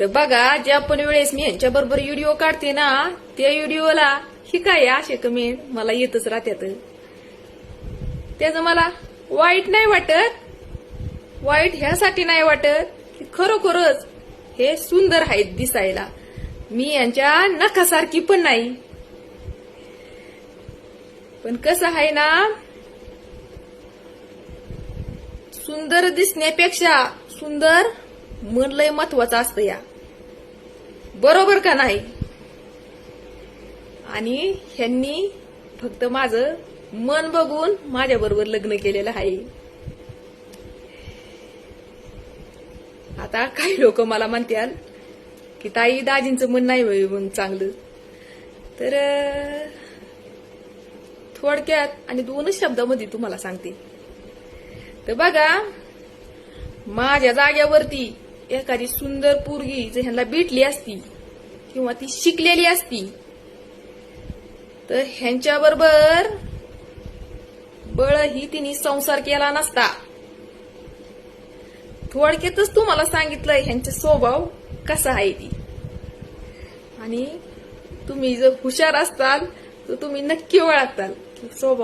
तर बघा, ज्या पण वेळेस मी यांच्या बरोबर व्हिडिओ काढते ना, त्या व्हिडिओला ही काय असे कमेंट मला येतच राहतात. त्याचं मला वाईट नाही वाटत. वाईट ह्यासाठी नाही वाटत की खरोखरच हे सुंदर आहेत दिसायला. मी यांच्या नखासारखी पण नाही. पण कसं आहे ना, सुंदर दिसण्यापेक्षा सुंदर मन लय महत्वाचं असतं या. बरोबर का नाही? आणि ह्यांनी फक्त माझं मन बघून माझ्या बरोबर लग्न केलेलं आहे. आता काही लोक मला म्हणतात की ताई, दाजींचं मन नाही होय मग चांगलं. तर थोडक्यात आणि 2 शब्दामध्ये तुम्हाला सांगते. तर बघा, माझ्या जाग्यावरती एखादी सुंदर पोरगी जर ह्यांना भेटली असती किंवा ती शिकलेली असती तर ह्यांच्या बरोबर बळही तिने संसार केला नसता. थोडक्यातच तुम्हाला सांगितलंय ह्यांचा स्वभाव कसा आहे ती. आणि तुम्ही जर हुशार असताल तर तुम्ही नक्की ओळखताल स्वभाव